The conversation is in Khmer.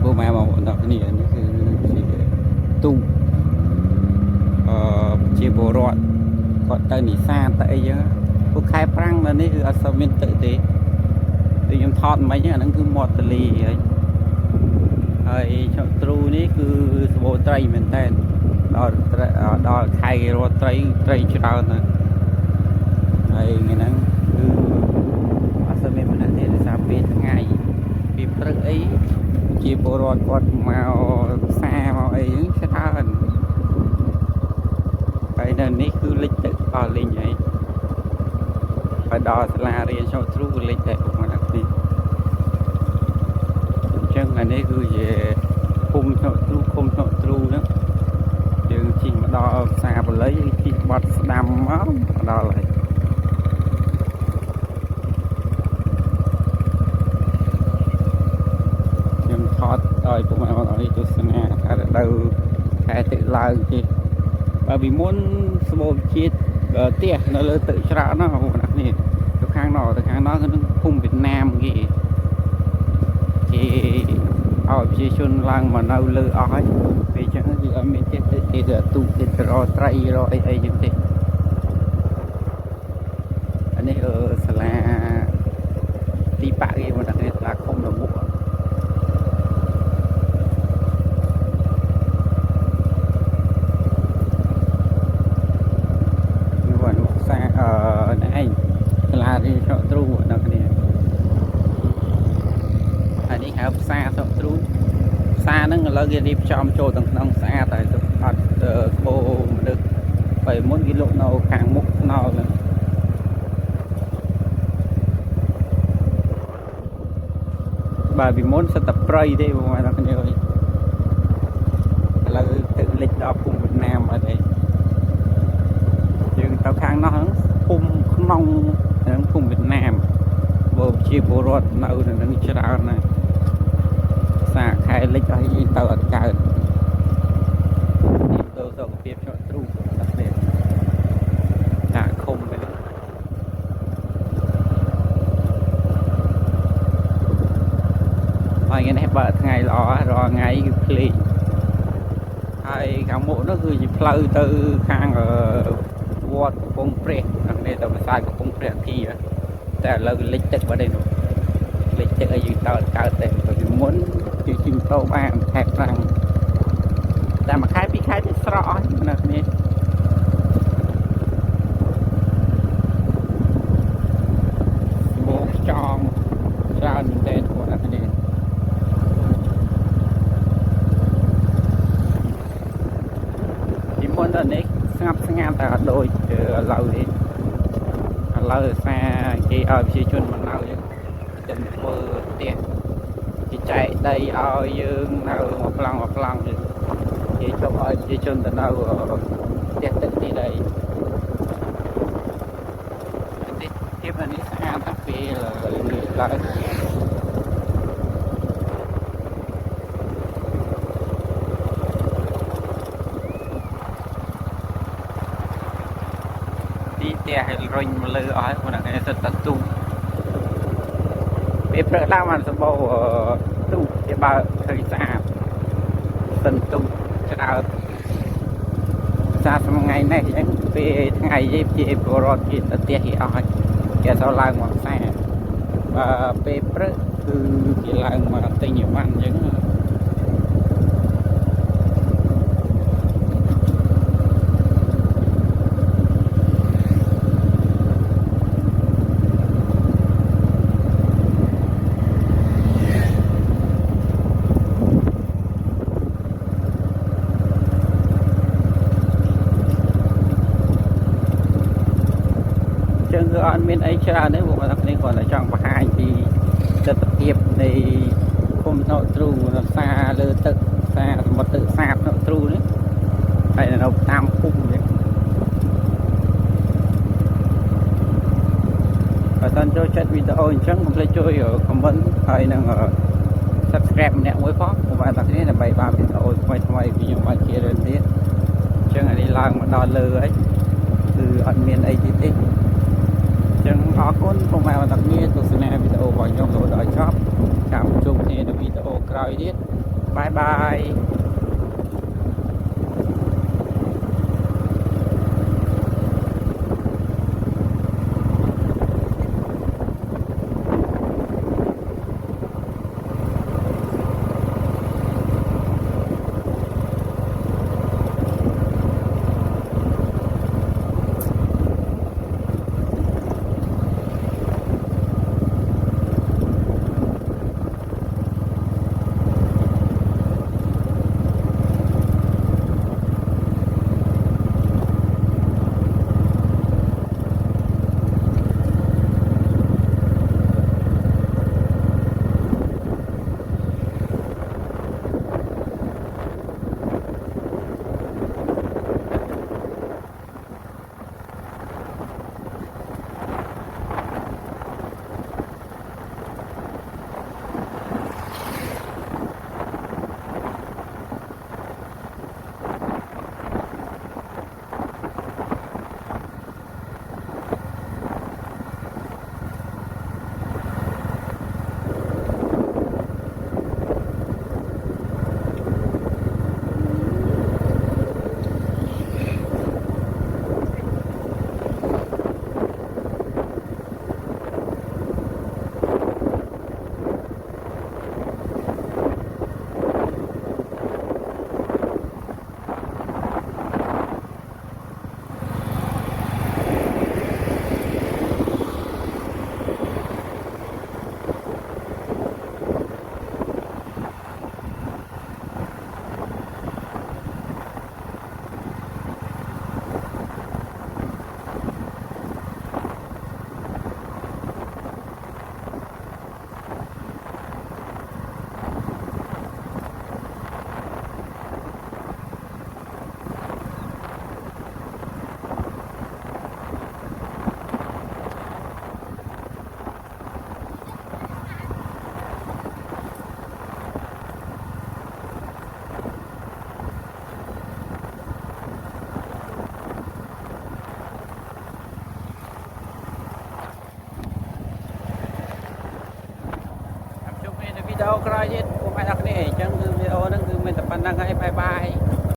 ពូម៉ែបងប្អូនទាំងគ្នានេះគឺជាទូជាពលរដ្ឋគាត់ទៅនេសាទទៅអីចឹងពួកខែប្រាំងនៅនេះគឺអត់សូវមានទឹកទេដូចខ្ញុំថតមិញអាហ្នឹងគឺមាត់ទន្លេហើយឆក់ទ្រូនេះគឺសម្បូរត្រីមែនតើដល់ខែរត់ត្រីច្រើនណាស់ហើយថ្ងៃហ្នឹងគឺអត់សូវមានមនុស្សទេដោយសារពេលថ្ងៃពីព្រឹកអីជាពលរដ្ឋគាត់មកផ្សារមកអីហ្នឹងច្រើនហើយនៅនេះគឺលិចទឹកអស់លេងហើយហើយដល់សាលារៀនឆក់ទ្រូក៏លិចដែរមកដល់នេះអញ្ចឹងអានេះគឺជាភូមិឆក់ទ្រូឃុំឆក់ទ្រូហ្នឹងយើងជិះមកដល់ផ្សារពលីជិះបត់ស្ដាំមកដល់ហើយខ្ញុំថតឲ្យពុកម៉ែបងប្អូនទស្សនាថាទៅខែទឹកឡើងជិះបើពីមុនសម្បូរជាតិផ្ទះនៅលើទឹកច្រើនណាស់បងប្អូននេះទៅខាងនោះគឺនឹងភូមិវៀតណាមគេឲ្យប្រជាជនឡើងមកនៅលើអស់ហើយពេលចឹងគឺអត់មានទេទៅទូទៅរកត្រីរកអីចឹងទេអានេះសាលាទីបាក់គេមកដាក់សាលាឃុំនៅមុខឯងសាលារៀនឆក់ទ្រូដល់គ្នាហើយនេះហៅផ្សារឆក់ទ្រូផ្សារហ្នឹងឥឡូវគេរៀបចំចូលទាំងក្នុងស្អាតហើយអត់ស្បូរមនុស្សបើមុនគេលក់នៅខាងមុខថ្នល់ហ្នឹងបើពីមុនសិតតែព្រៃទេបងប្អូនដល់គ្នាឥឡូវទឹកលិចដល់ភូមិវៀតណាមអត់ទេយើងទៅខាងនោះហ្នឹងភូមិក្នុងហ្នឹងភូមិវៀតណាមបើជាពលរដ្ឋនៅនឹងច្រើនណាស់សាខែលិចអីទៅអត់កើតនេះទៅសុខភាពឆក់ទ្រូតែទេតាឃុំទៅហើយថ្ងៃនេះបើថ្ងៃល្អរាល់ថ្ងៃគឺភ្លេងហើយខាងមុខនោះគឺជាផ្លូវទៅខាងវត្តកំពង់ព្រះនេះទៅប្រាសាទកំពង់ព្រះអគារតែឥឡូវលិចទឹកបាត់ហើយនោះលិចទឹកឲ្យយើងកើតតែពីមុនគឺជិះម៉ូតូបានខែប្រាំងតែមួយខែពីរខែទៅស្រកអស់ណាស់នេះបោកខ្យងច្រើនមែនទេបងប្អូននេះពីមុនដល់នេះស្ងាត់តែអត់ដូចឥឡូវនេះឥឡូវសារគេឲ្យប្រជាជនមកនៅទៅធ្វើផ្ទះគេចែកដីឲ្យយើងនៅមកប្លង់គេជប់ឲ្យប្រជាជនទៅនៅផ្ទះទឹកនេះដែរភាពនេះស្អាតតាំងពីឡើងផ្ទះឲ្យរុញមកលើអស់ហើយបងប្អូនសិតតទូពេលព្រឹកឡើងបានសម្បូរទូគេបើឃើញស្អាតសិនទូច្រើនស្អាតមួយថ្ងៃនេះអញ្ចឹងពេលថ្ងៃជាពលរដ្ឋគេទៅផ្ទះគេអស់ហើយគេទៅឡើងមកផ្សារបើពេលព្រឹកគឺគេឡើងមកទិញអីវ៉ាន់អញ្ចឹងគឺអត់មានអីច្រើនទេបងប្អូននេះគាត់តែចង់បង្ហាញពីទស្សនវិជ្ជានៃភូមិឆក់ទ្រូនៅផ្សារលើទឹកផ្សារសមុទ្រទឹកសាបឆក់ទ្រូនេះហើយនៅតាមភូមិនេះបើសិនចូលចិត្តវីដេអូអញ្ចឹងកុំភ្លេចជួយ comment ហើយនឹង subscribe ម្នាក់មួយផងបងប្អូនទាំងគ្នាដើម្បីបានវីដេអូថ្មីពីខ្ញុំបានជារឿងទៀតអញ្ចឹងអានេះឡើងមកដល់លើហើយគឺអត់មានអីទៀតទេចឹងអរគុណពុកម៉ែបងប្អូនទាំងគ្នាទស្សនាវីដេអូរបស់ខ្ញុំរហូតដល់ចប់ចាំជួបគ្នានៅវីដេអូក្រោយទៀត បាយបាយវីដេអូក្រោយទៀតពុកម៉ែអ្នកនេះអញ្ចឹងគឺវីដេអូហ្នឹងគឺមានតែប៉ុណ្្នឹងហើយបាយបាយ